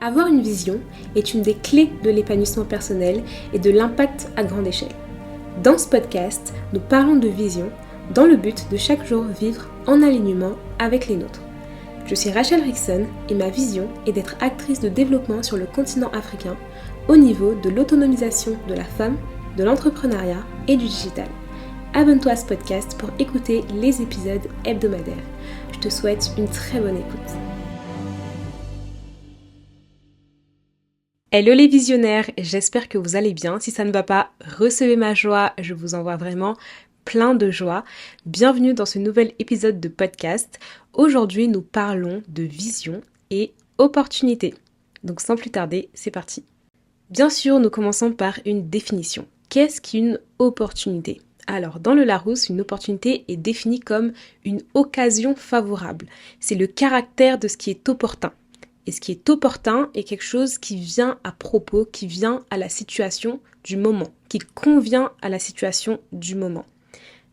Avoir une vision est une des clés de l'épanouissement personnel et de l'impact à grande échelle. Dans ce podcast, nous parlons de vision dans le but de chaque jour vivre en alignement avec les nôtres. Je suis Rachel Rickson et ma vision est d'être actrice de développement sur le continent africain au niveau de l'autonomisation de la femme, de l'entrepreneuriat et du digital. Abonne-toi à ce podcast pour écouter les épisodes hebdomadaires. Je te souhaite une très bonne écoute. Hello les visionnaires, j'espère que vous allez bien. Si ça ne va pas, recevez ma joie, je vous envoie vraiment plein de joie. Bienvenue dans ce nouvel épisode de podcast. Aujourd'hui, nous parlons de vision et opportunité. Donc sans plus tarder, c'est parti. Bien sûr, nous commençons par une définition. Qu'est-ce qu'une opportunité ? Alors, dans le Larousse, une opportunité est définie comme une occasion favorable. C'est le caractère de ce qui est opportun. Et ce qui est opportun est quelque chose qui vient à propos, qui vient à la situation du moment, qui convient à la situation du moment.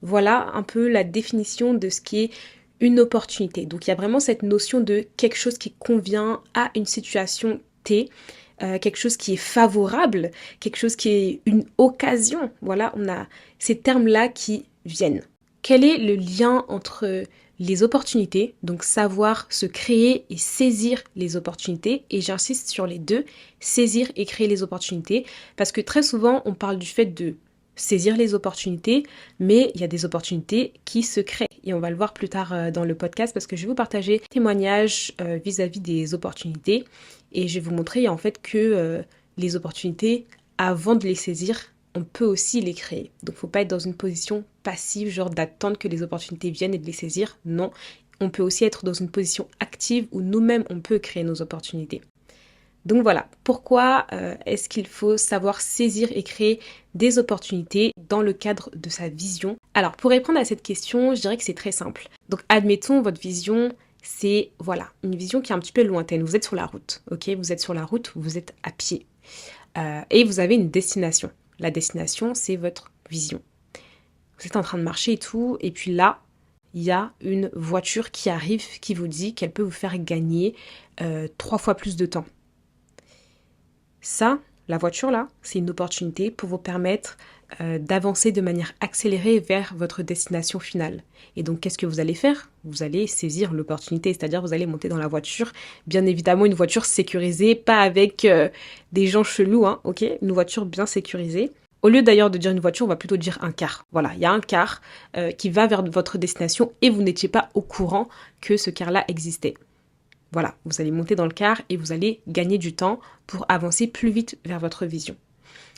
Voilà un peu la définition de ce qui est une opportunité. Donc il y a vraiment cette notion de quelque chose qui convient à une situation T, quelque chose qui est favorable, quelque chose qui est une occasion. Voilà, on a ces termes-là qui viennent. Quel est le lien entre les opportunités, donc savoir se créer et saisir les opportunités, et j'insiste sur les deux, saisir et créer les opportunités, parce que très souvent on parle du fait de saisir les opportunités, mais il y a des opportunités qui se créent, et on va le voir plus tard dans le podcast, parce que je vais vous partager des témoignages vis-à-vis des opportunités, et je vais vous montrer en fait que les opportunités, avant de les saisir, on peut aussi les créer. Donc il ne faut pas être dans une position passive, genre d'attendre que les opportunités viennent et de les saisir. Non, on peut aussi être dans une position active où nous-mêmes on peut créer nos opportunités. Donc voilà, pourquoi est-ce qu'il faut savoir saisir et créer des opportunités dans le cadre de sa vision ? Alors pour répondre à cette question, je dirais que c'est très simple. Donc admettons votre vision, c'est voilà, une vision qui est un petit peu lointaine. Vous êtes sur la route, ok ? Vous êtes sur la route, vous êtes à pied et vous avez une destination. La destination, c'est votre vision. Vous êtes en train de marcher et tout, et puis là, il y a une voiture qui arrive, qui vous dit qu'elle peut vous faire gagner 3 fois plus de temps. Ça, la voiture là, c'est une opportunité pour vous permettre d'avancer de manière accélérée vers votre destination finale. Et donc, qu'est-ce que vous allez faire ? Vous allez saisir l'opportunité, c'est-à-dire vous allez monter dans la voiture. Bien évidemment, une voiture sécurisée, pas avec des gens chelous, hein, ok ? Une voiture bien sécurisée. Au lieu d'ailleurs de dire une voiture, on va plutôt dire un car. Voilà, il y a un car qui va vers votre destination et vous n'étiez pas au courant que ce car-là existait. Voilà, vous allez monter dans le car et vous allez gagner du temps pour avancer plus vite vers votre vision.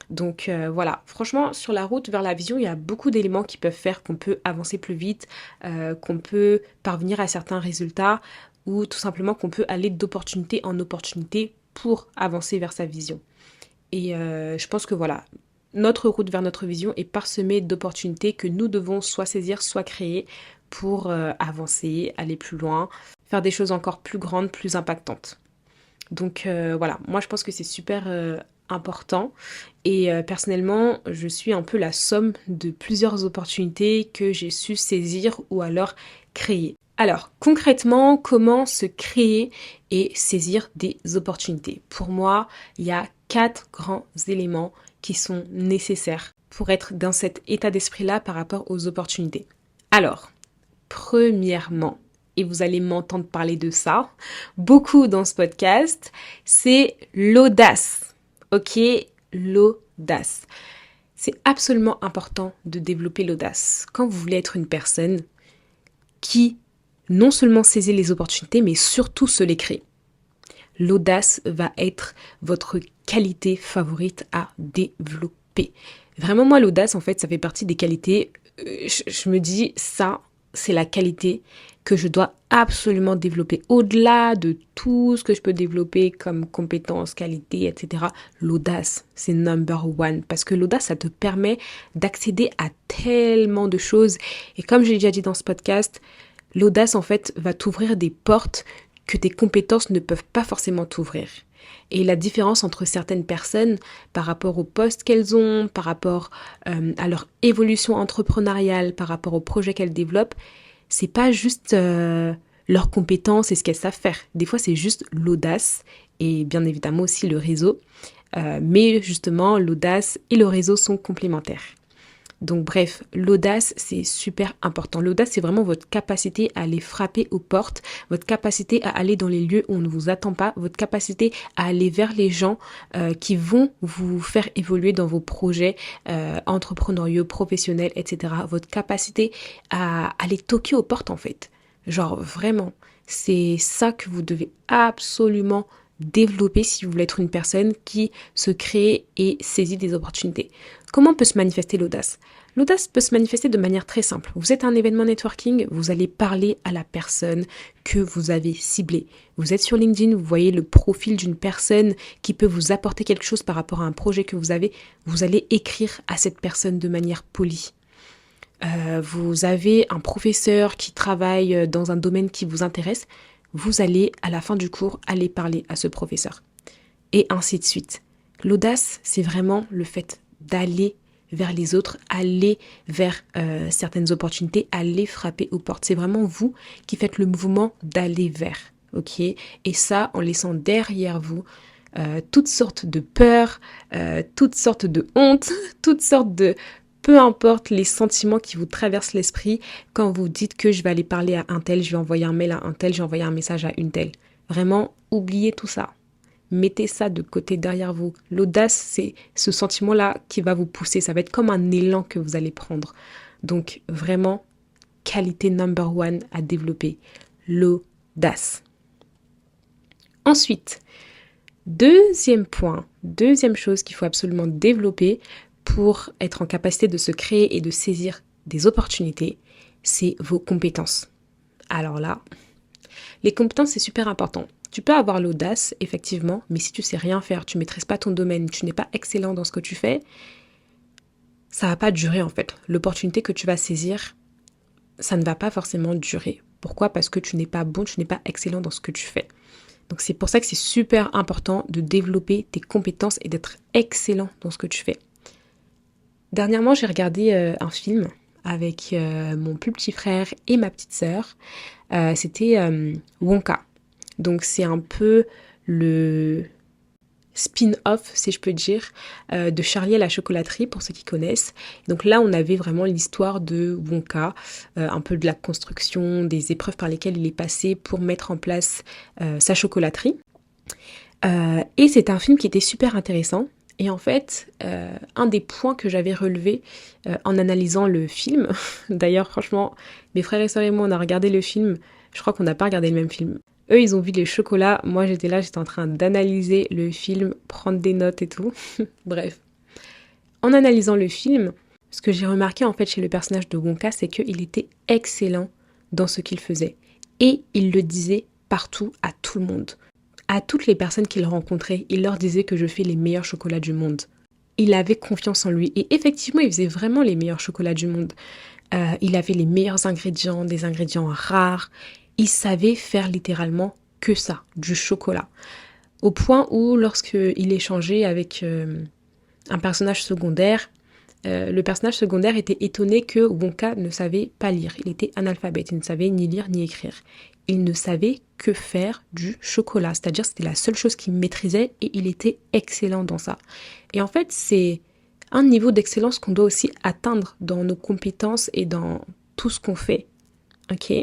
Donc voilà, franchement, sur la route vers la vision, il y a beaucoup d'éléments qui peuvent faire qu'on peut avancer plus vite, qu'on peut parvenir à certains résultats ou tout simplement qu'on peut aller d'opportunité en opportunité pour avancer vers sa vision. Et je pense que voilà, notre route vers notre vision est parsemée d'opportunités que nous devons soit saisir, soit créer pour avancer, aller plus loin, faire des choses encore plus grandes, plus impactantes. Donc voilà, moi je pense que c'est super important et personnellement je suis un peu la somme de plusieurs opportunités que j'ai su saisir ou alors créer. Alors concrètement, comment se créer et saisir des opportunités ? Pour moi, il y a 4 grands éléments qui sont nécessaires pour être dans cet état d'esprit-là par rapport aux opportunités. Alors, premièrement, et vous allez m'entendre parler de ça beaucoup dans ce podcast, c'est l'audace. Ok, l'audace. C'est absolument important de développer l'audace. Quand vous voulez être une personne qui non seulement saisit les opportunités, mais surtout se les crée. L'audace va être votre qualité favorite à développer. Vraiment, moi, l'audace, en fait, ça fait partie des qualités. Je me dis, ça, c'est la qualité que je dois absolument développer. Au-delà de tout ce que je peux développer comme compétences, qualités, etc. L'audace, c'est number one. Parce que l'audace, ça te permet d'accéder à tellement de choses. Et comme je l'ai déjà dit dans ce podcast, l'audace, en fait, va t'ouvrir des portes que tes compétences ne peuvent pas forcément t'ouvrir. Et la différence entre certaines personnes par rapport au poste qu'elles ont, par rapport à leur évolution entrepreneuriale, par rapport au projet qu'elles développent, c'est pas juste leurs compétences et ce qu'elles savent faire. Des fois, c'est juste l'audace et bien évidemment aussi le réseau. Mais justement, l'audace et le réseau sont complémentaires. Donc bref, l'audace, c'est super important. L'audace, c'est vraiment votre capacité à aller frapper aux portes, votre capacité à aller dans les lieux où on ne vous attend pas, votre capacité à aller vers les gens qui vont vous faire évoluer dans vos projets entrepreneuriaux, professionnels, etc. Votre capacité à aller toquer aux portes en fait. Genre vraiment, c'est ça que vous devez absolument développer si vous voulez être une personne qui se crée et saisit des opportunités. Comment peut se manifester l'audace? L'audace peut se manifester de manière très simple. Vous êtes à un événement networking, vous allez parler à la personne que vous avez ciblée. Vous êtes sur LinkedIn, vous voyez le profil d'une personne qui peut vous apporter quelque chose par rapport à un projet que vous avez. Vous allez écrire à cette personne de manière polie. Vous avez un professeur qui travaille dans un domaine qui vous intéresse. Vous allez, à la fin du cours, aller parler à ce professeur. Et ainsi de suite. L'audace, c'est vraiment le fait d'aller vers les autres, aller vers certaines opportunités, aller frapper aux portes. C'est vraiment vous qui faites le mouvement d'aller vers, ok? Et ça, en laissant derrière vous toutes sortes de peurs, toutes sortes de honte, toutes sortes de... Peu importe les sentiments qui vous traversent l'esprit quand vous dites que je vais aller parler à un tel, je vais envoyer un mail à un tel, je vais envoyer un message à une telle. Vraiment, oubliez tout ça. Mettez ça de côté derrière vous. L'audace, c'est ce sentiment-là qui va vous pousser. Ça va être comme un élan que vous allez prendre. Donc, vraiment, qualité number one à développer. L'audace. Ensuite, deuxième point, deuxième chose qu'il faut absolument développer pour être en capacité de se créer et de saisir des opportunités, c'est vos compétences. Alors là, les compétences, c'est super important. Tu peux avoir l'audace, effectivement, mais si tu sais rien faire, tu maîtrises pas ton domaine, tu n'es pas excellent dans ce que tu fais, ça va pas durer en fait. L'opportunité que tu vas saisir, ça ne va pas forcément durer. Pourquoi? Parce que tu n'es pas bon, tu n'es pas excellent dans ce que tu fais. Donc c'est pour ça que c'est super important de développer tes compétences et d'être excellent dans ce que tu fais. Dernièrement, j'ai regardé un film avec mon plus petit frère et ma petite sœur. C'était Wonka. Donc c'est un peu le spin-off, si je peux dire, de Charlie et la chocolaterie, pour ceux qui connaissent. Donc là, on avait vraiment l'histoire de Wonka, un peu de la construction, des épreuves par lesquelles il est passé pour mettre en place sa chocolaterie. Et c'est un film qui était super intéressant. Et en fait, un des points que j'avais relevé en analysant le film, d'ailleurs franchement, mes frères et sœurs et moi on a regardé le film, je crois qu'on n'a pas regardé le même film. Eux ils ont vu les chocolats, moi j'étais là, j'étais en train d'analyser le film, prendre des notes et tout. Bref. En analysant le film, ce que j'ai remarqué en fait chez le personnage de Wonka, c'est qu'il était excellent dans ce qu'il faisait. Et il le disait partout à tout le monde. À toutes les personnes qu'il rencontrait, il leur disait que je fais les meilleurs chocolats du monde. Il avait confiance en lui et effectivement, il faisait vraiment les meilleurs chocolats du monde. Il avait les meilleurs ingrédients, des ingrédients rares. Il savait faire littéralement que ça, du chocolat. Au point où, lorsqu'il échangeait avec un personnage secondaire, le personnage secondaire était étonné que Wonka ne savait pas lire. Il était analphabète, il ne savait ni lire ni écrire. Il ne savait que faire du chocolat, c'est-à-dire c'était la seule chose qu'il maîtrisait et il était excellent dans ça. Et en fait, c'est un niveau d'excellence qu'on doit aussi atteindre dans nos compétences et dans tout ce qu'on fait. Ok,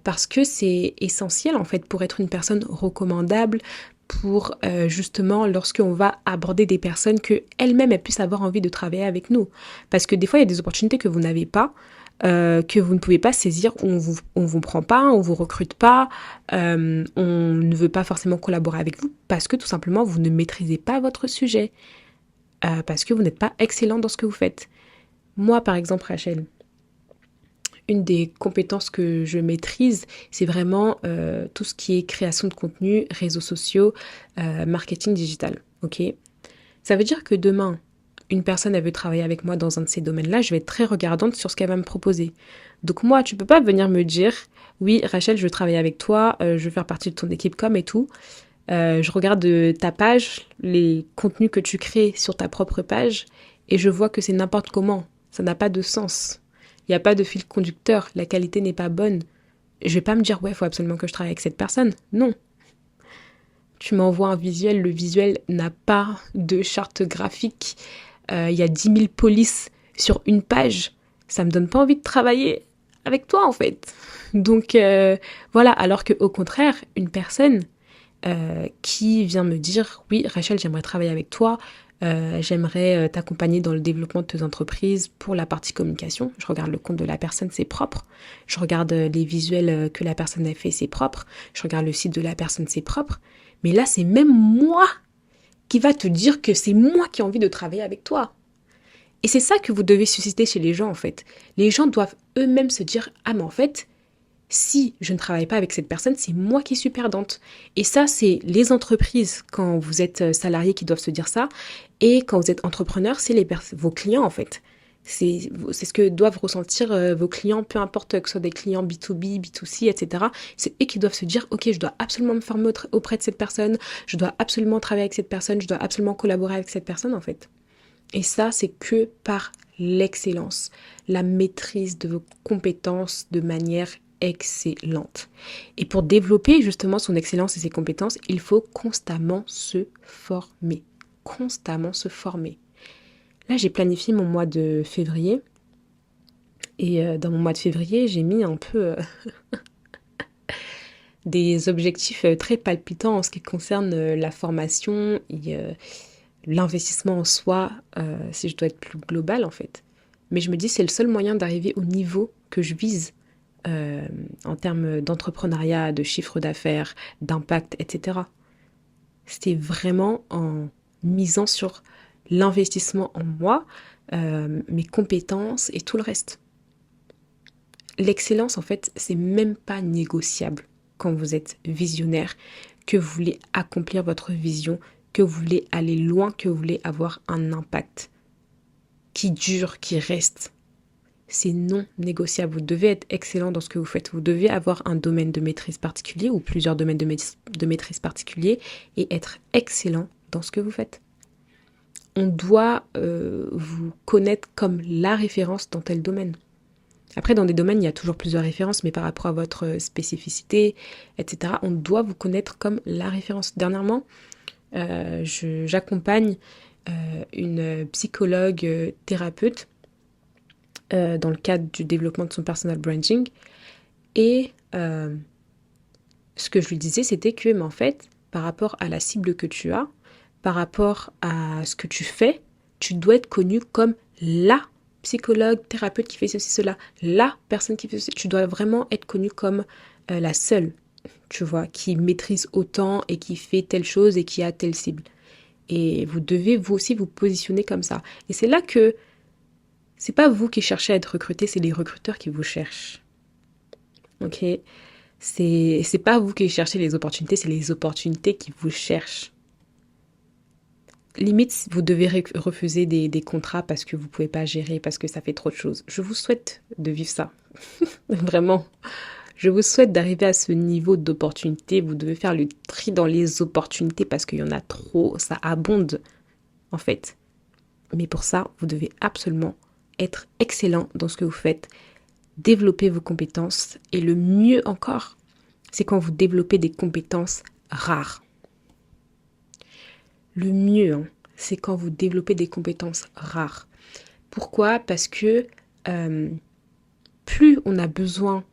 parce que c'est essentiel en fait pour être une personne recommandable, pour justement lorsqu'on va aborder des personnes que elles-mêmes elles puissent avoir envie de travailler avec nous. Parce que des fois il y a des opportunités que vous n'avez pas, que vous ne pouvez pas saisir, on vous prend pas, on vous recrute pas, on ne veut pas forcément collaborer avec vous parce que tout simplement vous ne maîtrisez pas votre sujet, parce que vous n'êtes pas excellent dans ce que vous faites. Moi par exemple Rachel, une des compétences que je maîtrise, c'est vraiment tout ce qui est création de contenu, réseaux sociaux, marketing digital. Ok, ça veut dire que demain, une personne elle veut travailler avec moi dans un de ces domaines-là, je vais être très regardante sur ce qu'elle va me proposer. Donc moi, tu peux pas venir me dire, oui Rachel, je veux travailler avec toi, je veux faire partie de ton équipe com et tout. Je regarde ta page, les contenus que tu crées sur ta propre page, et je vois que c'est n'importe comment. Ça n'a pas de sens. Il n'y a pas de fil conducteur, la qualité n'est pas bonne. Je vais pas me dire, ouais, il faut absolument que je travaille avec cette personne. Non. Tu m'envoies un visuel, le visuel n'a pas de charte graphique, il y a 10 000 polices sur une page, ça me donne pas envie de travailler avec toi en fait. Donc voilà, alors qu'au contraire, une personne qui vient me dire, oui Rachel, j'aimerais travailler avec toi, j'aimerais t'accompagner dans le développement de tes entreprises pour la partie communication. Je regarde le compte de la personne, c'est propre. Je regarde les visuels que la personne a fait, c'est propre. Je regarde le site de la personne, c'est propre. Mais là, c'est même moi qui va te dire que c'est moi qui ai envie de travailler avec toi. Et c'est ça que vous devez susciter chez les gens, en fait. Les gens doivent eux-mêmes se dire, ah mais en fait, si je ne travaille pas avec cette personne, c'est moi qui suis perdante. Et ça, c'est les entreprises, quand vous êtes salarié, qui doivent se dire ça. Et quand vous êtes entrepreneur, c'est vos clients, en fait. C'est ce que doivent ressentir vos clients, peu importe que ce soit des clients B2B, B2C, etc. C'est eux qui doivent se dire, ok, je dois absolument me former auprès de cette personne, je dois absolument travailler avec cette personne, je dois absolument collaborer avec cette personne, en fait. Et ça, c'est que par l'excellence, la maîtrise de vos compétences de manière excellente. Et pour développer justement son excellence et ses compétences, il faut constamment se former. Constamment se former. Là, j'ai planifié mon mois de février. Et dans mon mois de février, j'ai mis un peu des objectifs très palpitants en ce qui concerne la formation et l'investissement en soi, si je dois être plus global en fait. Mais je me dis c'est le seul moyen d'arriver au niveau que je vise en termes d'entrepreneuriat, de chiffre d'affaires, d'impact, etc. C'était vraiment en misant sur l'investissement en moi, mes compétences et tout le reste. L'excellence, en fait, c'est même pas négociable quand vous êtes visionnaire, que vous voulez accomplir votre vision, que vous voulez aller loin, que vous voulez avoir un impact qui dure, qui reste. C'est non négociable. Vous devez être excellent dans ce que vous faites. Vous devez avoir un domaine de maîtrise particulier ou plusieurs domaines de maîtrise particuliers et être excellent dans ce que vous faites. On doit vous connaître comme la référence dans tel domaine. Après, dans des domaines, il y a toujours plusieurs références, mais par rapport à votre spécificité, etc., on doit vous connaître comme la référence. Dernièrement, j'accompagne une psychologue thérapeute dans le cadre du développement de son personal branding. Et ce que je lui disais, c'était que, mais en fait, par rapport à la cible que tu as, par rapport à ce que tu fais, tu dois être connu comme la psychologue, thérapeute qui fait ceci, cela, la personne qui fait ceci. Tu dois vraiment être connu comme la seule, tu vois, qui maîtrise autant et qui fait telle chose et qui a telle cible. Et vous devez vous aussi vous positionner comme ça. Et c'est là que c'est pas vous qui cherchez à être recruté, c'est les recruteurs qui vous cherchent. Ok? C'est pas vous qui cherchez les opportunités, c'est les opportunités qui vous cherchent. Limite, vous devez refuser des contrats parce que vous pouvez pas gérer, parce que ça fait trop de choses. Je vous souhaite de vivre ça. Vraiment. Je vous souhaite d'arriver à ce niveau d'opportunité. Vous devez faire le tri dans les opportunités parce qu'il y en a trop, ça abonde en fait. Mais pour ça, vous devez absolument être excellent dans ce que vous faites, développer vos compétences et le mieux encore, c'est quand vous développez des compétences rares. Le mieux, c'est quand vous développez des compétences rares. Pourquoi ? Parce que plus on a besoin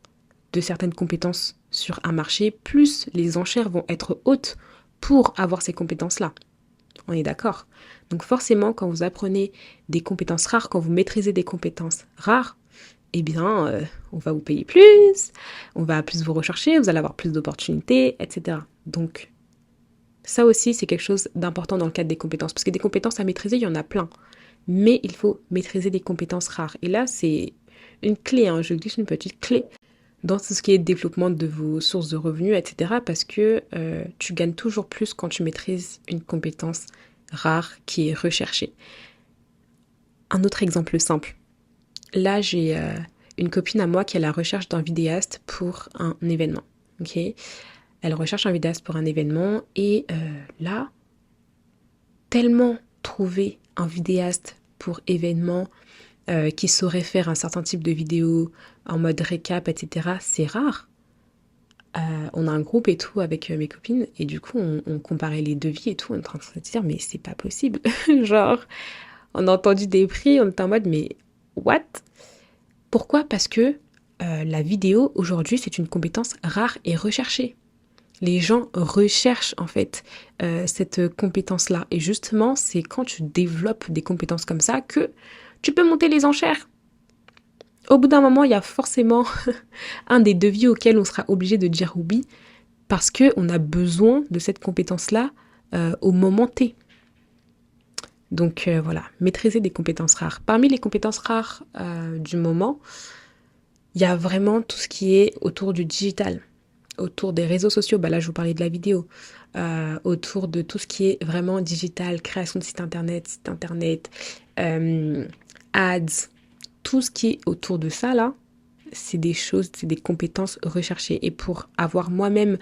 de certaines compétences sur un marché, plus les enchères vont être hautes pour avoir ces compétences-là. On est d'accord ? Donc forcément, quand vous apprenez des compétences rares, quand vous maîtrisez des compétences rares, eh bien, on va vous payer plus, on va plus vous rechercher, vous allez avoir plus d'opportunités, etc. Donc, ça aussi, c'est quelque chose d'important dans le cadre des compétences. Parce que des compétences à maîtriser, il y en a plein. Mais il faut maîtriser des compétences rares. Et là, c'est une clé, je glisse une petite clé dans tout ce qui est développement de vos sources de revenus, etc. Parce que tu gagnes toujours plus quand tu maîtrises une compétence rare qui est recherchée. Un autre exemple simple. Là, j'ai une copine à moi qui est à la recherche d'un vidéaste pour un événement. Ok ? Elle recherche un vidéaste pour un événement et là, tellement trouver un vidéaste pour événement qui saurait faire un certain type de vidéo en mode récap, etc., c'est rare. on a un groupe et tout avec mes copines et du coup on comparait les devis et tout, on est en train de se dire mais c'est pas possible. Genre, on a entendu des prix, on était en mode mais what? Pourquoi? Parce que la vidéo aujourd'hui c'est une compétence rare et recherchée. Les gens recherchent en fait cette compétence-là. Et justement, c'est quand tu développes des compétences comme ça que tu peux monter les enchères. Au bout d'un moment, il y a forcément un des devis auxquels on sera obligé de dire oui parce qu'on a besoin de cette compétence-là au moment T. Donc voilà, maîtriser des compétences rares. Parmi les compétences rares du moment, il y a vraiment tout ce qui est autour du digital, autour des réseaux sociaux. Bah là, je vous parlais de la vidéo. Autour de tout ce qui est vraiment digital, création de site internet, ads, tout ce qui est autour de ça là, c'est des choses, c'est des compétences recherchées. Et pour avoir moi-même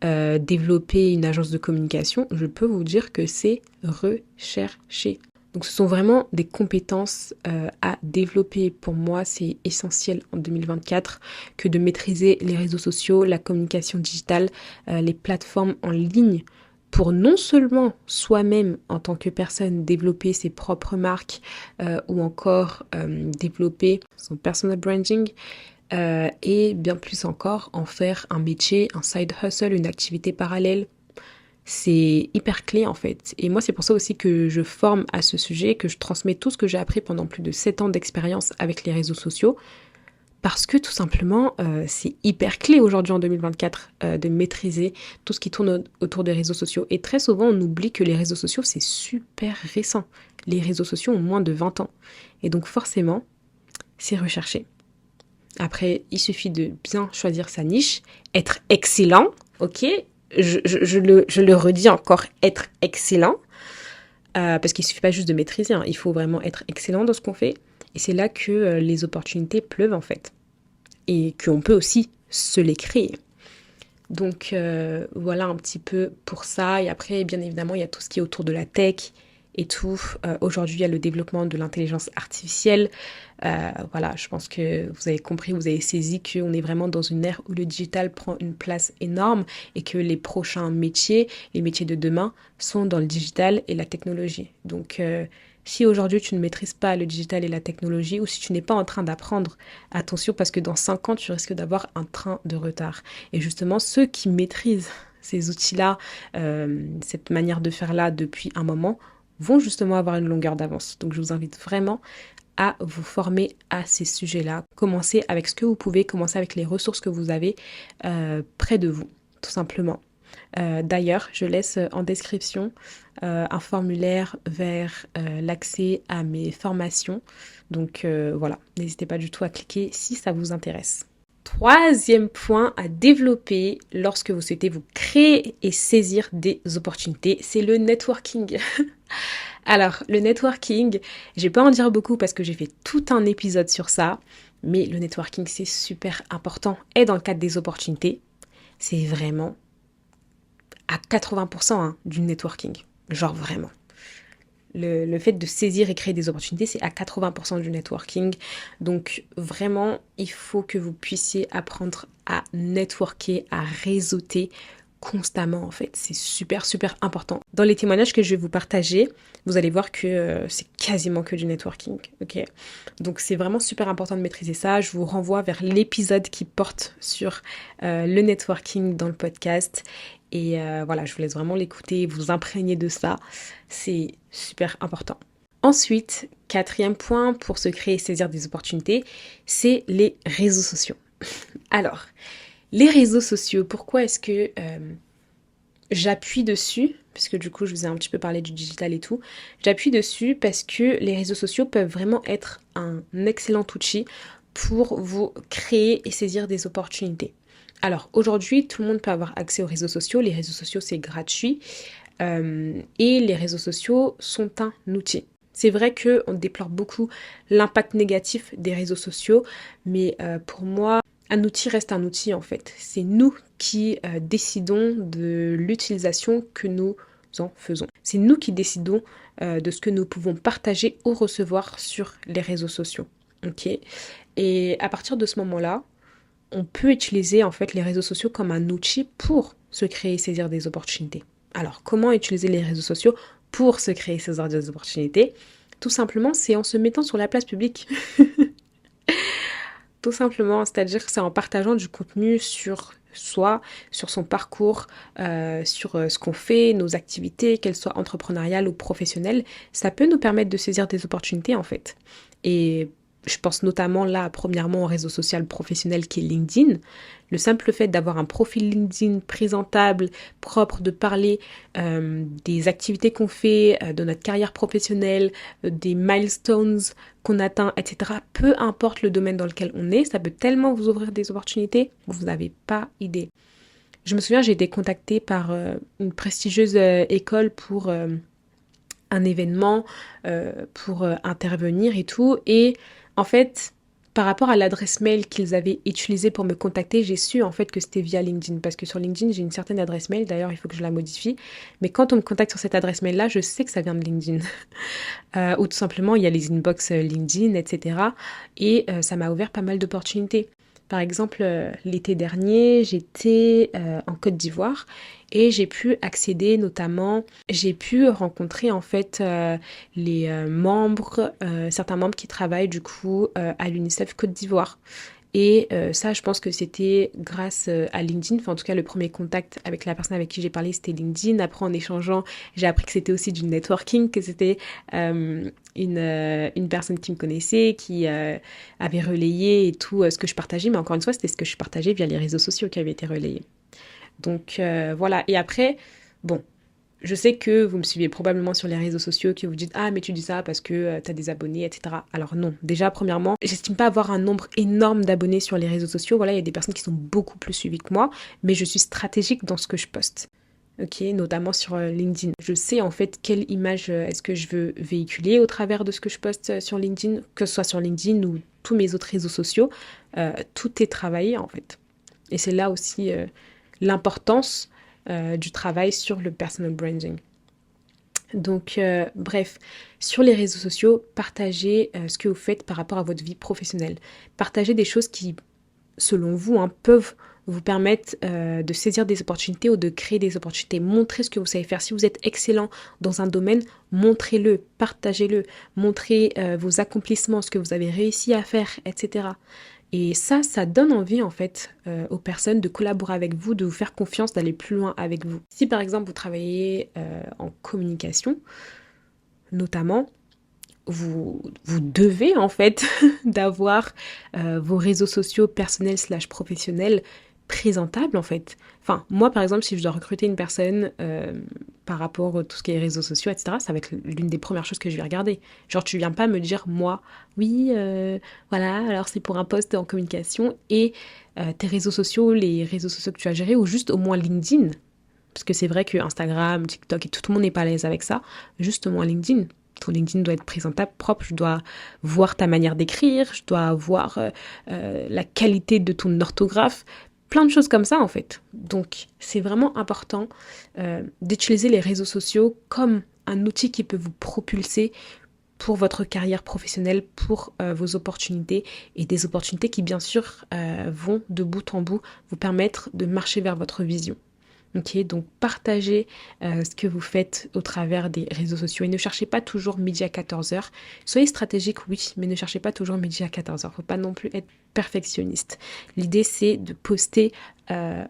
développé une agence de communication, je peux vous dire que c'est recherché. Donc ce sont vraiment des compétences à développer. Pour moi, c'est essentiel en 2024 que de maîtriser les réseaux sociaux, la communication digitale, les plateformes en ligne pour non seulement soi-même en tant que personne développer ses propres marques ou encore développer son personal branding et bien plus encore en faire un métier, un side hustle, une activité parallèle. C'est hyper clé en fait. Et moi, c'est pour ça aussi que je forme à ce sujet, que je transmets tout ce que j'ai appris pendant plus de 7 ans d'expérience avec les réseaux sociaux. Parce que tout simplement, c'est hyper clé aujourd'hui en 2024 de maîtriser tout ce qui tourne autour des réseaux sociaux. Et très souvent, on oublie que les réseaux sociaux, c'est super récent. Les réseaux sociaux ont moins de 20 ans. Et donc forcément, c'est recherché. Après, il suffit de bien choisir sa niche, être excellent, ok? Je le redis encore, être excellent, parce qu'il ne suffit pas juste de maîtriser, hein, il faut vraiment être excellent dans ce qu'on fait. Et c'est là que les opportunités pleuvent en fait. Et qu'on peut aussi se les créer. Donc voilà un petit peu pour ça. Et après, bien évidemment, il y a tout ce qui est autour de la tech et tout. Aujourd'hui, il y a le développement de l'intelligence artificielle. Voilà, je pense que vous avez compris, vous avez saisi qu'on est vraiment dans une ère où le digital prend une place énorme et que les prochains métiers, les métiers de demain, sont dans le digital et la technologie. Donc si aujourd'hui tu ne maîtrises pas le digital et la technologie ou si tu n'es pas en train d'apprendre, attention parce que dans 5 ans, tu risques d'avoir un train de retard. Et justement, ceux qui maîtrisent ces outils-là, cette manière de faire là depuis un moment, vont justement avoir une longueur d'avance. Donc je vous invite vraiment à vous former à ces sujets-là. Commencez avec ce que vous pouvez, commencez avec les ressources que vous avez près de vous, tout simplement. D'ailleurs, je laisse en description un formulaire vers l'accès à mes formations. Donc voilà, n'hésitez pas du tout à cliquer si ça vous intéresse. Troisième point à développer lorsque vous souhaitez vous créer et saisir des opportunités, c'est le networking. Alors, le networking, je vais pas en dire beaucoup parce que j'ai fait tout un épisode sur ça, mais le networking, c'est super important. Et dans le cadre des opportunités, c'est vraiment à 80% du networking. Genre vraiment. Le fait de saisir et créer des opportunités, c'est à 80% du networking. Donc vraiment, il faut que vous puissiez apprendre à networker, à réseauter constamment en fait. C'est super super important. Dans les témoignages que je vais vous partager, vous allez voir que c'est quasiment que du networking. Ok. Donc c'est vraiment super important de maîtriser ça. Je vous renvoie vers l'épisode qui porte sur le networking dans le podcast. Et voilà, je vous laisse vraiment l'écouter, vous imprégner de ça. C'est super important. Ensuite, quatrième point pour se créer et saisir des opportunités, c'est les réseaux sociaux. Alors, les réseaux sociaux, pourquoi est-ce que j'appuie dessus? Parce que du coup, je vous ai un petit peu parlé du digital et tout. J'appuie dessus parce que les réseaux sociaux peuvent vraiment être un excellent outil pour vous créer et saisir des opportunités. Alors aujourd'hui, tout le monde peut avoir accès aux réseaux sociaux. Les réseaux sociaux, c'est gratuit. Et les réseaux sociaux sont un outil. C'est vrai qu'on déplore beaucoup l'impact négatif des réseaux sociaux, mais pour moi, un outil reste un outil en fait. C'est nous qui décidons de l'utilisation que nous en faisons. C'est nous qui décidons de ce que nous pouvons partager ou recevoir sur les réseaux sociaux. Ok ? Et à partir de ce moment-là, on peut utiliser en fait les réseaux sociaux comme un outil pour se créer et saisir des opportunités. Alors, comment utiliser les réseaux sociaux pour se créer et saisir des opportunités? Tout simplement, c'est en se mettant sur la place publique. Tout simplement, c'est-à-dire que c'est en partageant du contenu sur soi, sur son parcours, sur ce qu'on fait, nos activités, qu'elles soient entrepreneuriales ou professionnelles. Ça peut nous permettre de saisir des opportunités en fait. Et je pense notamment là, premièrement, au réseau social professionnel qui est LinkedIn. Le simple fait d'avoir un profil LinkedIn présentable, propre, de parler des activités qu'on fait, de notre carrière professionnelle, des milestones qu'on atteint, etc. Peu importe le domaine dans lequel on est, ça peut tellement vous ouvrir des opportunités, vous n'avez pas idée. Je me souviens, j'ai été contactée par une prestigieuse école pour un événement, pour intervenir et tout. Et en fait, par rapport à l'adresse mail qu'ils avaient utilisée pour me contacter, j'ai su en fait que c'était via LinkedIn. Parce que sur LinkedIn, j'ai une certaine adresse mail. D'ailleurs, il faut que je la modifie. Mais quand on me contacte sur cette adresse mail-là, je sais que ça vient de LinkedIn. Ou tout simplement, il y a les inbox LinkedIn, etc. Et ça m'a ouvert pas mal d'opportunités. Par exemple, l'été dernier, j'étais en Côte d'Ivoire et j'ai pu accéder notamment, j'ai pu rencontrer en fait les membres, certains membres qui travaillent du coup à l'UNICEF Côte d'Ivoire. Et ça, je pense que c'était grâce à LinkedIn. Enfin, en tout cas, le premier contact avec la personne avec qui j'ai parlé, c'était LinkedIn. Après, en échangeant, j'ai appris que c'était aussi du networking, que c'était une personne qui me connaissait, qui avait relayé et tout ce que je partageais. Mais encore une fois, c'était ce que je partageais via les réseaux sociaux qui avaient été relayés. Donc, voilà. Et après, bon, je sais que vous me suivez probablement sur les réseaux sociaux, que vous dites «Ah, mais tu dis ça parce que t'as des abonnés, etc.» Alors non, déjà, premièrement, j'estime pas avoir un nombre énorme d'abonnés sur les réseaux sociaux. Voilà, il y a des personnes qui sont beaucoup plus suivies que moi, mais je suis stratégique dans ce que je poste. Ok, notamment sur LinkedIn. Je sais en fait quelle image est-ce que je veux véhiculer au travers de ce que je poste sur LinkedIn, que ce soit sur LinkedIn ou tous mes autres réseaux sociaux. Tout est travaillé en fait. Et c'est là aussi l'importance du travail sur le personal branding. Donc, bref, sur les réseaux sociaux, partagez ce que vous faites par rapport à votre vie professionnelle. Partagez des choses qui, selon vous, hein, peuvent vous permettre de saisir des opportunités ou de créer des opportunités. Montrez ce que vous savez faire. Si vous êtes excellent dans un domaine, montrez-le, partagez-le. Montrez vos accomplissements, ce que vous avez réussi à faire, etc. Et ça donne envie en fait aux personnes de collaborer avec vous, de vous faire confiance, d'aller plus loin avec vous. Si par exemple vous travaillez en communication, notamment, vous devez en fait d'avoir vos réseaux sociaux personnels / professionnels présentables en fait. Enfin, moi par exemple, si je dois recruter une personne par rapport à tout ce qui est réseaux sociaux, etc., ça va être l'une des premières choses que je vais regarder. Genre, tu viens pas me dire, moi, oui, voilà, alors c'est pour un poste en communication et tes réseaux sociaux, les réseaux sociaux que tu as gérés, ou juste au moins LinkedIn. Parce que c'est vrai que Instagram, TikTok, et tout le monde n'est pas à l'aise avec ça. Juste au moins LinkedIn. Ton LinkedIn doit être présentable, propre, je dois voir ta manière d'écrire, je dois voir la qualité de ton orthographe, plein de choses comme ça en fait. Donc c'est vraiment important d'utiliser les réseaux sociaux comme un outil qui peut vous propulser pour votre carrière professionnelle, pour vos opportunités et des opportunités qui bien sûr vont de bout en bout vous permettre de marcher vers votre vision. Ok, donc partagez ce que vous faites au travers des réseaux sociaux et ne cherchez pas toujours midi à 14h. Soyez stratégique, oui, mais ne cherchez pas toujours midi à 14h. Faut pas non plus être perfectionniste. L'idée, c'est de poster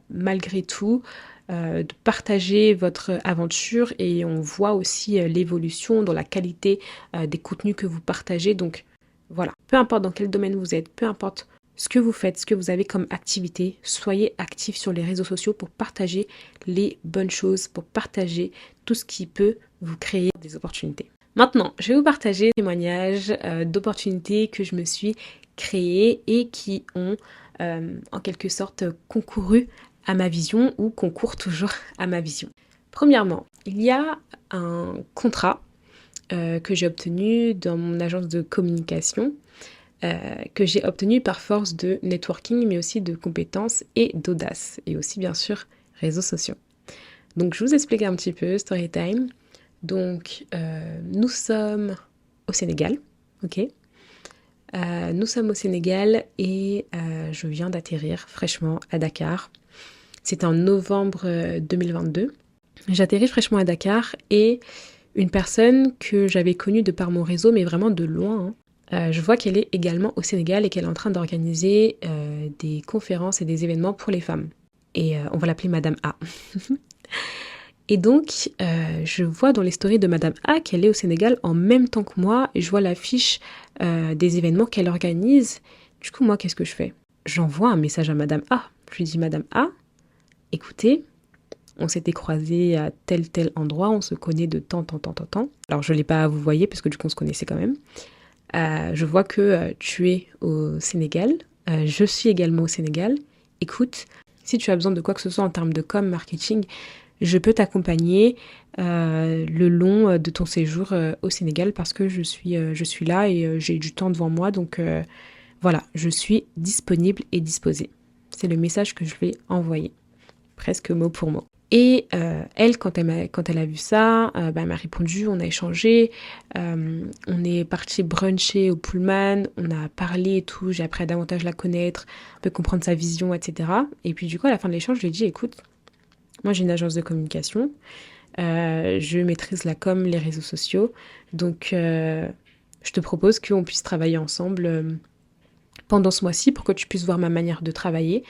malgré tout, de partager votre aventure et on voit aussi l'évolution dans la qualité des contenus que vous partagez. Donc voilà, peu importe dans quel domaine vous êtes, peu importe ce que vous faites, ce que vous avez comme activité, soyez actifs sur les réseaux sociaux pour partager les bonnes choses, pour partager tout ce qui peut vous créer des opportunités. Maintenant, je vais vous partager des témoignages d'opportunités que je me suis créées et qui ont en quelque sorte concouru à ma vision ou concourent toujours à ma vision. Premièrement, il y a un contrat que j'ai obtenu dans mon agence de communication que j'ai obtenu par force de networking, mais aussi de compétences et d'audace, et aussi bien sûr réseaux sociaux. Donc je vous explique un petit peu, story time. Donc nous sommes au Sénégal, ok. Nous sommes au Sénégal et je viens d'atterrir fraîchement à Dakar. C'était en novembre 2022. J'atterris fraîchement à Dakar et une personne que j'avais connue de par mon réseau, mais vraiment de loin, hein, je vois qu'elle est également au Sénégal et qu'elle est en train d'organiser des conférences et des événements pour les femmes. Et on va l'appeler Madame A. Et donc, je vois dans les stories de Madame A qu'elle est au Sénégal en même temps que moi et je vois l'affiche des événements qu'elle organise. Du coup, moi, qu'est-ce que je fais? J'envoie un message à Madame A. Je lui dis, Madame A, écoutez, on s'était croisés à tel endroit, on se connaît de temps. Alors, je ne l'ai pas vous voyez parce que du coup, on se connaissait quand même. Je vois que tu es au Sénégal. Je suis également au Sénégal. Écoute, si tu as besoin de quoi que ce soit en termes de marketing, je peux t'accompagner le long de ton séjour au Sénégal parce que je suis là et j'ai du temps devant moi. Donc voilà, je suis disponible et disposée. C'est le message que je lui ai envoyé, presque mot pour mot. Et elle, quand elle a vu ça, elle m'a répondu, on a échangé, on est parti bruncher au Pullman, on a parlé et tout, j'ai appris à davantage la connaître, un peu comprendre sa vision, etc. Et puis du coup, à la fin de l'échange, je lui ai dit, écoute, moi j'ai une agence de communication, je maîtrise la com, les réseaux sociaux, donc je te propose qu'on puisse travailler ensemble pendant ce mois-ci pour que tu puisses voir ma manière de travailler.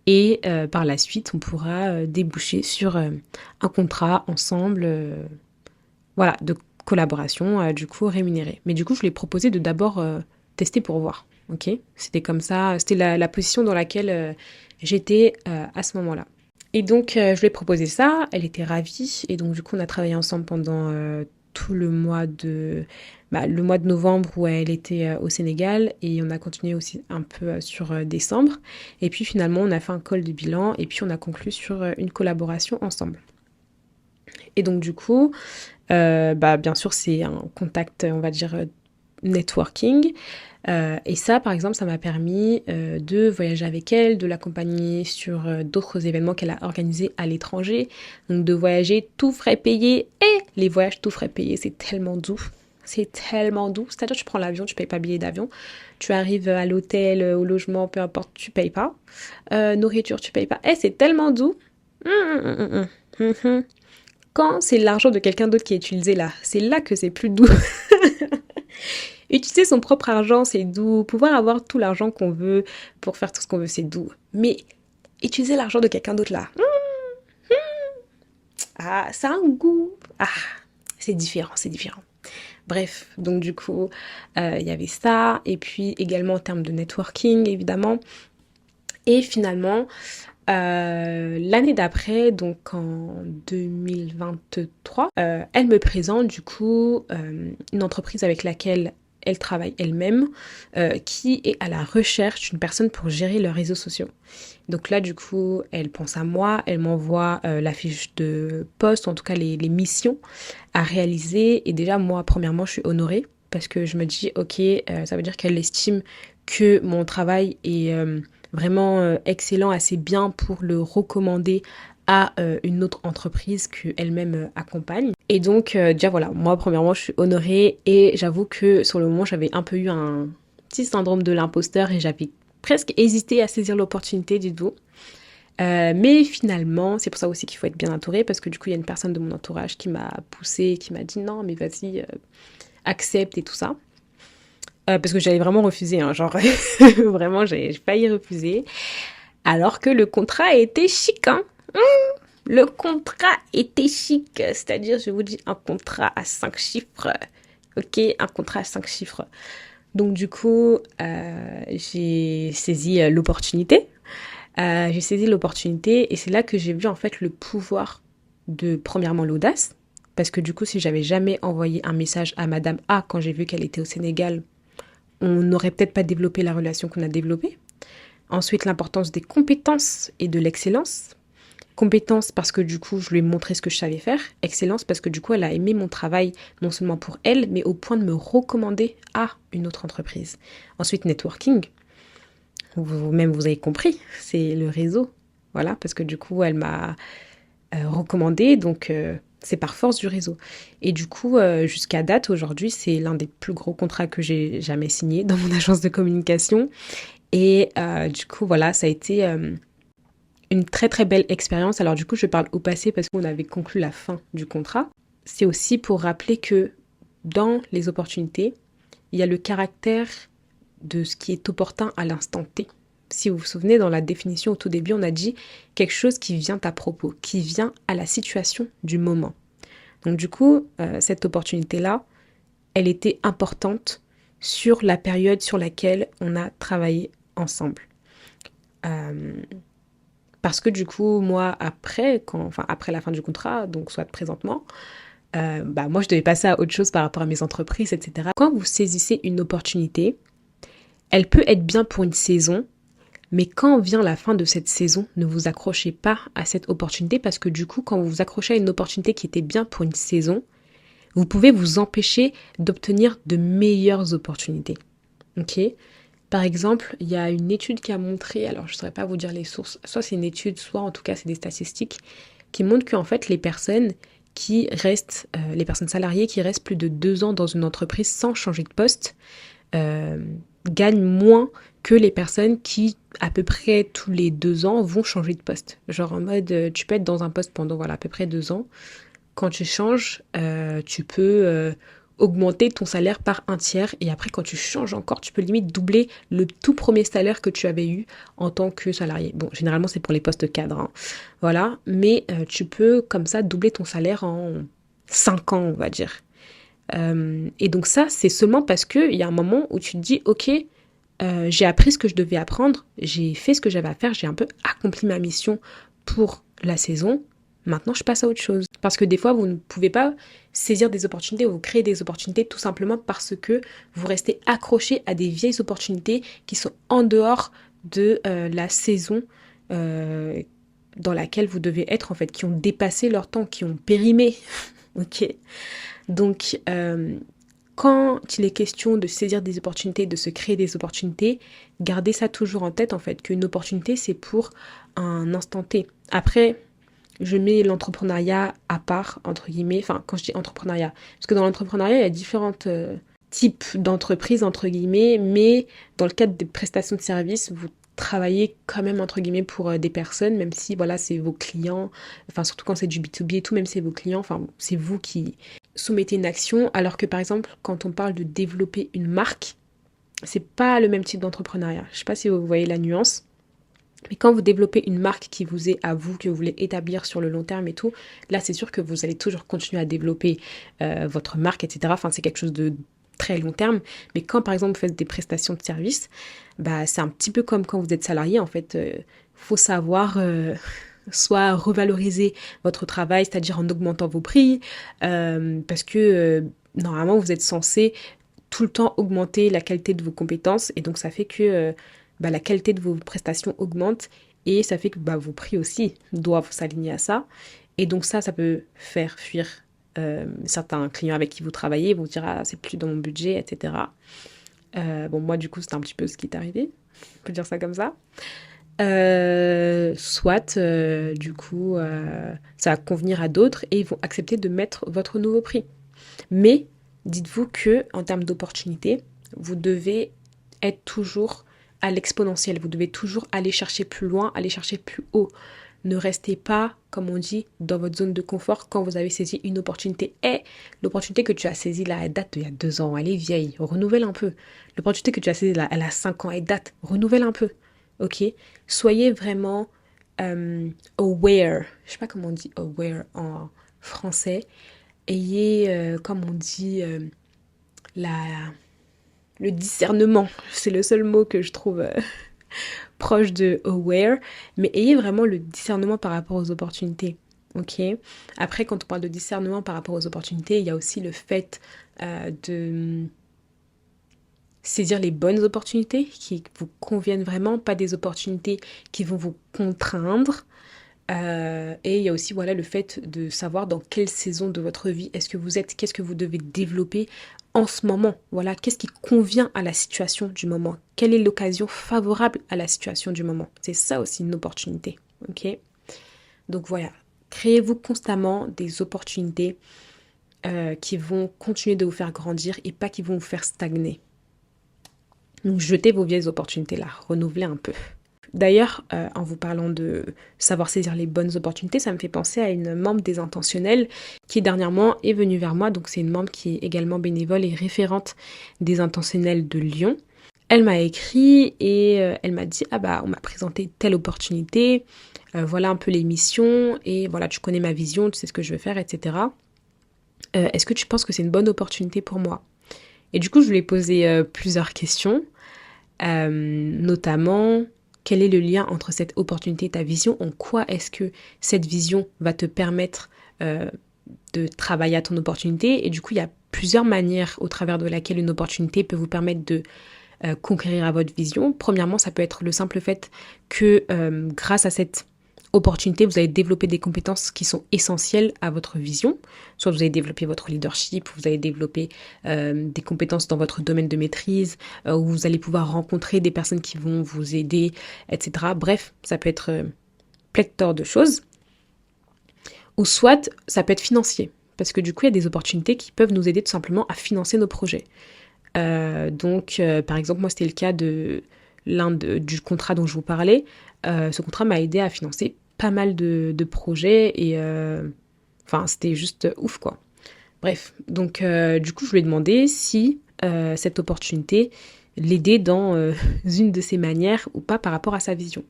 Et par la suite, on pourra déboucher sur un contrat ensemble, voilà, de collaboration, du coup, rémunéré. Mais du coup, je lui ai proposé de d'abord tester pour voir, ok? C'était comme ça, c'était la position dans laquelle j'étais à ce moment-là. Et donc, je lui ai proposé ça, elle était ravie, et donc du coup, on a travaillé ensemble pendant tout le mois de novembre où elle était au Sénégal et on a continué aussi un peu sur décembre. Et puis finalement, on a fait un call de bilan et puis on a conclu sur une collaboration ensemble. Et donc du coup, bien sûr, c'est un contact, on va dire, networking. Et ça, par exemple, ça m'a permis de voyager avec elle, de l'accompagner sur d'autres événements qu'elle a organisés à l'étranger. Donc de voyager tout frais payé. Et les voyages tout frais payés, c'est tellement doux. C'est tellement doux. C'est-à-dire, tu prends l'avion, tu payes pas billet d'avion. Tu arrives à l'hôtel, au logement, peu importe, tu payes pas. Nourriture, tu payes pas. Et c'est tellement doux. Quand c'est l'argent de quelqu'un d'autre qui est utilisé là, c'est là que c'est plus doux. Utiliser son propre argent, c'est doux. Pouvoir avoir tout l'argent qu'on veut pour faire tout ce qu'on veut, c'est doux. Mais utiliser l'argent de quelqu'un d'autre là, ça a un goût. C'est différent, c'est différent. Bref, donc du coup, il y avait ça. Et puis également en termes de networking, évidemment. Et finalement, l'année d'après, donc en 2023, elle me présente du coup une entreprise avec laquelle elle travaille elle-même, qui est à la recherche d'une personne pour gérer leurs réseaux sociaux. Donc là, du coup, elle pense à moi, elle m'envoie la fiche de poste, en tout cas les missions à réaliser. Et déjà, moi, premièrement, je suis honorée parce que je me dis, ok, ça veut dire qu'elle estime que mon travail est vraiment excellent, assez bien pour le recommander à une autre entreprise qu'elle-même accompagne. Et donc, déjà voilà, moi premièrement, je suis honorée et j'avoue que sur le moment, j'avais un peu eu un petit syndrome de l'imposteur et j'avais presque hésité à saisir l'opportunité, dites-vous. Mais finalement, c'est pour ça aussi qu'il faut être bien entouré parce que du coup, il y a une personne de mon entourage qui m'a poussée, qui m'a dit non, mais vas-y, accepte et tout ça. Parce que j'allais vraiment refuser, hein, genre vraiment j'ai failli refuser. Alors que le contrat était chic, hein. Le contrat était chic, c'est-à-dire, je vous dis, un contrat à 5 chiffres. Ok, un contrat à 5 chiffres. Donc du coup, j'ai saisi l'opportunité. J'ai saisi l'opportunité et c'est là que j'ai vu en fait le pouvoir de, premièrement, l'audace. Parce que du coup, si j'avais jamais envoyé un message à Madame A quand j'ai vu qu'elle était au Sénégal, on n'aurait peut-être pas développé la relation qu'on a développée. Ensuite, l'importance des compétences et de l'excellence. Compétence parce que du coup, je lui ai montré ce que je savais faire. Excellence parce que du coup, elle a aimé mon travail, non seulement pour elle, mais au point de me recommander à une autre entreprise. Ensuite, networking. Vous-même, vous avez compris, c'est le réseau. Voilà, parce que du coup, elle m'a recommandé. Donc, C'est par force du réseau. Et du coup, jusqu'à date, aujourd'hui, c'est l'un des plus gros contrats que j'ai jamais signé dans mon agence de communication. Et du coup, voilà, ça a été une très très belle expérience. Alors du coup, je parle au passé parce qu'on avait conclu la fin du contrat. C'est aussi pour rappeler que dans les opportunités, il y a le caractère de ce qui est opportun à l'instant T. Si vous vous souvenez, dans la définition au tout début, on a dit quelque chose qui vient à propos, qui vient à la situation du moment. Donc du coup, cette opportunité-là, elle était importante sur la période sur laquelle on a travaillé ensemble. Parce que du coup, moi, après la fin du contrat, donc soit présentement, moi, je devais passer à autre chose par rapport à mes entreprises, etc. Quand vous saisissez une opportunité, elle peut être bien pour une saison, mais quand vient la fin de cette saison, ne vous accrochez pas à cette opportunité parce que du coup, quand vous vous accrochez à une opportunité qui était bien pour une saison, vous pouvez vous empêcher d'obtenir de meilleures opportunités. Ok ? Par exemple, il y a une étude qui a montré, alors je ne saurais pas vous dire les sources, soit c'est une étude, soit en tout cas c'est des statistiques, qui montrent qu'en fait les personnes les personnes salariées qui restent plus de 2 ans dans une entreprise sans changer de poste, gagnent moins que les personnes qui, à peu près tous les 2 ans, vont changer de poste. Genre en mode, tu peux être dans un poste pendant à peu près 2 ans. Quand tu changes, tu peux augmenter ton salaire par un tiers. Et après, quand tu changes encore, tu peux limite doubler le tout premier salaire que tu avais eu en tant que salarié. Bon, généralement, c'est pour les postes cadres. Hein. Voilà. Mais tu peux, comme ça, doubler ton salaire en 5 ans, on va dire. Et donc ça, c'est seulement parce qu'il y a un moment où tu te dis, ok, j'ai appris ce que je devais apprendre, j'ai fait ce que j'avais à faire, j'ai un peu accompli ma mission pour la saison. Maintenant, je passe à autre chose. Parce que des fois, vous ne pouvez pas saisir des opportunités ou créer des opportunités tout simplement parce que vous restez accroché à des vieilles opportunités qui sont en dehors de la saison dans laquelle vous devez être, en fait, qui ont dépassé leur temps, qui ont périmé. Ok. Donc, quand il est question de saisir des opportunités, de se créer des opportunités, gardez ça toujours en tête, en fait, qu'une opportunité, c'est pour un instant T. Après, je mets l'entrepreneuriat à part, entre guillemets, enfin, quand je dis entrepreneuriat, parce que dans l'entrepreneuriat, il y a différents types d'entreprises, entre guillemets, mais dans le cadre des prestations de services, vous travaillez quand même, entre guillemets, pour des personnes, même si, voilà, c'est vos clients, enfin, surtout quand c'est du B2B et tout, même si c'est vos clients, enfin, c'est vous qui soumettez une action, alors que, par exemple, quand on parle de développer une marque, c'est pas le même type d'entrepreneuriat. Je sais pas si vous voyez la nuance. Mais quand vous développez une marque qui vous est à vous, que vous voulez établir sur le long terme et tout, là c'est sûr que vous allez toujours continuer à développer votre marque, etc. Enfin c'est quelque chose de très long terme. Mais quand par exemple vous faites des prestations de services, c'est un petit peu comme quand vous êtes salarié en fait. Faut savoir soit revaloriser votre travail, c'est-à-dire en augmentant vos prix, parce que normalement vous êtes censé tout le temps augmenter la qualité de vos compétences et donc ça fait que la qualité de vos prestations augmente et ça fait que vos prix aussi doivent s'aligner à ça. Et donc ça peut faire fuir certains clients avec qui vous travaillez, vous dire ah c'est plus dans mon budget, etc. Moi du coup c'est un petit peu ce qui est arrivé, on peut dire ça comme ça. Soit du coup ça va convenir à d'autres et ils vont accepter de mettre votre nouveau prix. Mais dites-vous que en termes d'opportunités, vous devez être toujours à l'exponentielle. Vous devez toujours aller chercher plus loin, aller chercher plus haut. Ne restez pas, comme on dit, dans votre zone de confort quand vous avez saisi une opportunité. Et l'opportunité que tu as saisie là, elle date d'il y a 2 ans, elle est vieille, renouvelle un peu. L'opportunité que tu as saisie là, elle a 5 ans, elle date, renouvelle un peu. Ok? Soyez vraiment aware. Je sais pas comment on dit aware en français. Ayez, comme on dit, le discernement. C'est le seul mot que je trouve proche de aware. Mais ayez vraiment le discernement par rapport aux opportunités. Ok. Après, quand on parle de discernement par rapport aux opportunités, il y a aussi le fait de saisir les bonnes opportunités qui vous conviennent vraiment, pas des opportunités qui vont vous contraindre. Et il y a aussi le fait de savoir dans quelle saison de votre vie est-ce que vous êtes, qu'est-ce que vous devez développer en ce moment. Voilà, qu'est-ce qui convient à la situation du moment. Quelle est l'occasion favorable à la situation du moment. C'est ça aussi une opportunité. Ok. Donc voilà, Créez-vous constamment des opportunités qui vont continuer de vous faire grandir et pas qui vont vous faire stagner. Donc jetez vos vieilles opportunités là, renouvelez un peu. D'ailleurs, en vous parlant de savoir saisir les bonnes opportunités, ça me fait penser à une membre des Intentionnels qui dernièrement est venue vers moi. Donc c'est une membre qui est également bénévole et référente des Intentionnels de Lyon. Elle m'a écrit et elle m'a dit « Ah bah on m'a présenté telle opportunité, voilà un peu les missions et voilà tu connais ma vision, tu sais ce que je veux faire, etc. Est-ce que tu penses que c'est une bonne opportunité pour moi ?» Et du coup je lui ai posé plusieurs questions, notamment... Quel est le lien entre cette opportunité et ta vision? En quoi est-ce que cette vision va te permettre de travailler à ton opportunité? Et du coup, il y a plusieurs manières au travers de laquelle une opportunité peut vous permettre de conquérir à votre vision. Premièrement, ça peut être le simple fait que grâce à cette opportunité, vous allez développer des compétences qui sont essentielles à votre vision. Soit vous allez développer votre leadership, vous allez développer des compétences dans votre domaine de maîtrise, où vous allez pouvoir rencontrer des personnes qui vont vous aider, etc. Bref, ça peut être pléthore de choses. Ou soit, ça peut être financier, parce que du coup, il y a des opportunités qui peuvent nous aider tout simplement à financer nos projets. Donc, par exemple, moi, c'était le cas de du contrat dont je vous parlais. Ce contrat m'a aidé à financer pas mal de projets et c'était juste ouf quoi. Bref, donc du coup je lui ai demandé si cette opportunité l'aidait dans une de ses manières ou pas par rapport à sa vision.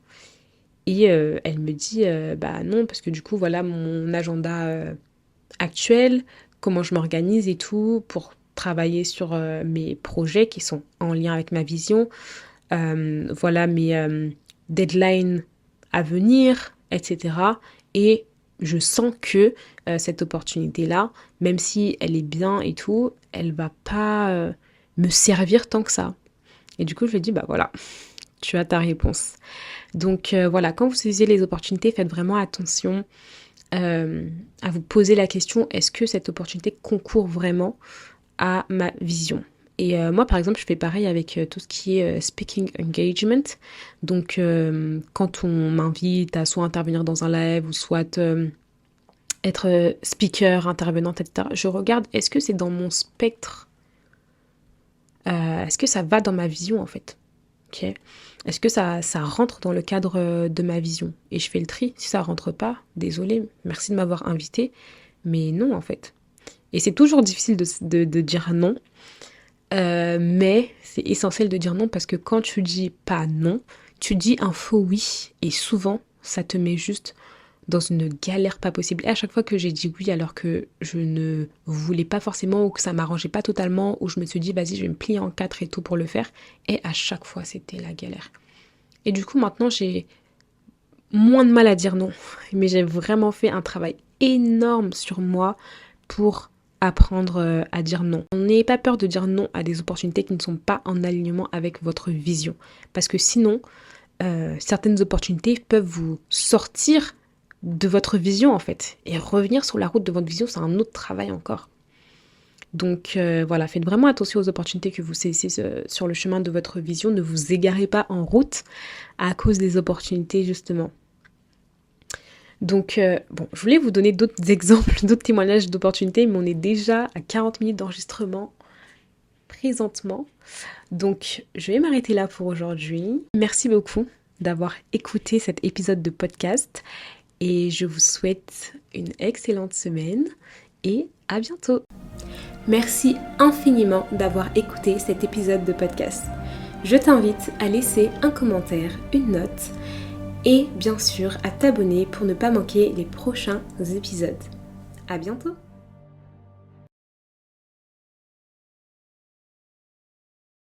Et elle me dit bah non parce que du coup voilà mon agenda actuel, comment je m'organise et tout pour travailler sur mes projets qui sont en lien avec ma vision. Voilà mes deadlines à venir, etc. Et je sens que cette opportunité-là, même si elle est bien et tout, elle va pas me servir tant que ça. Et du coup, je lui ai dit, bah voilà, tu as ta réponse. Donc voilà, quand vous saisissez les opportunités, faites vraiment attention à vous poser la question, est-ce que cette opportunité concourt vraiment à ma vision? Et moi, par exemple, je fais pareil avec tout ce qui est speaking engagement. Donc, quand on m'invite à soit intervenir dans un live ou soit être speaker, intervenante, etc., je regarde, est-ce que c'est dans mon spectre? Est-ce que ça va dans ma vision, en fait? Okay. Est-ce que ça rentre dans le cadre de ma vision? Et je fais le tri. Si ça rentre pas, désolé, merci de m'avoir invité. Mais non, en fait. Et c'est toujours difficile de dire non. Mais c'est essentiel de dire non parce que quand tu dis pas non, tu dis un faux oui et souvent ça te met juste dans une galère pas possible. Et à chaque fois que j'ai dit oui alors que je ne voulais pas forcément ou que ça m'arrangeait pas totalement ou je me suis dit vas-y je vais me plier en quatre et tout pour le faire et à chaque fois c'était la galère. Et du coup maintenant j'ai moins de mal à dire non mais j'ai vraiment fait un travail énorme sur moi pour apprendre à dire non. N'ayez pas peur de dire non à des opportunités qui ne sont pas en alignement avec votre vision. Parce que sinon, certaines opportunités peuvent vous sortir de votre vision en fait. Et revenir sur la route de votre vision, c'est un autre travail encore. Donc voilà, faites vraiment attention aux opportunités que vous saisissez sur le chemin de votre vision. Ne vous égarez pas en route à cause des opportunités justement. Donc, je voulais vous donner d'autres exemples, d'autres témoignages d'opportunités, mais on est déjà à 40 minutes d'enregistrement présentement. Donc, je vais m'arrêter là pour aujourd'hui. Merci beaucoup d'avoir écouté cet épisode de podcast et je vous souhaite une excellente semaine et à bientôt. Merci infiniment d'avoir écouté cet épisode de podcast. Je t'invite à laisser un commentaire, une note et bien sûr à t'abonner pour ne pas manquer les prochains épisodes. À bientôt!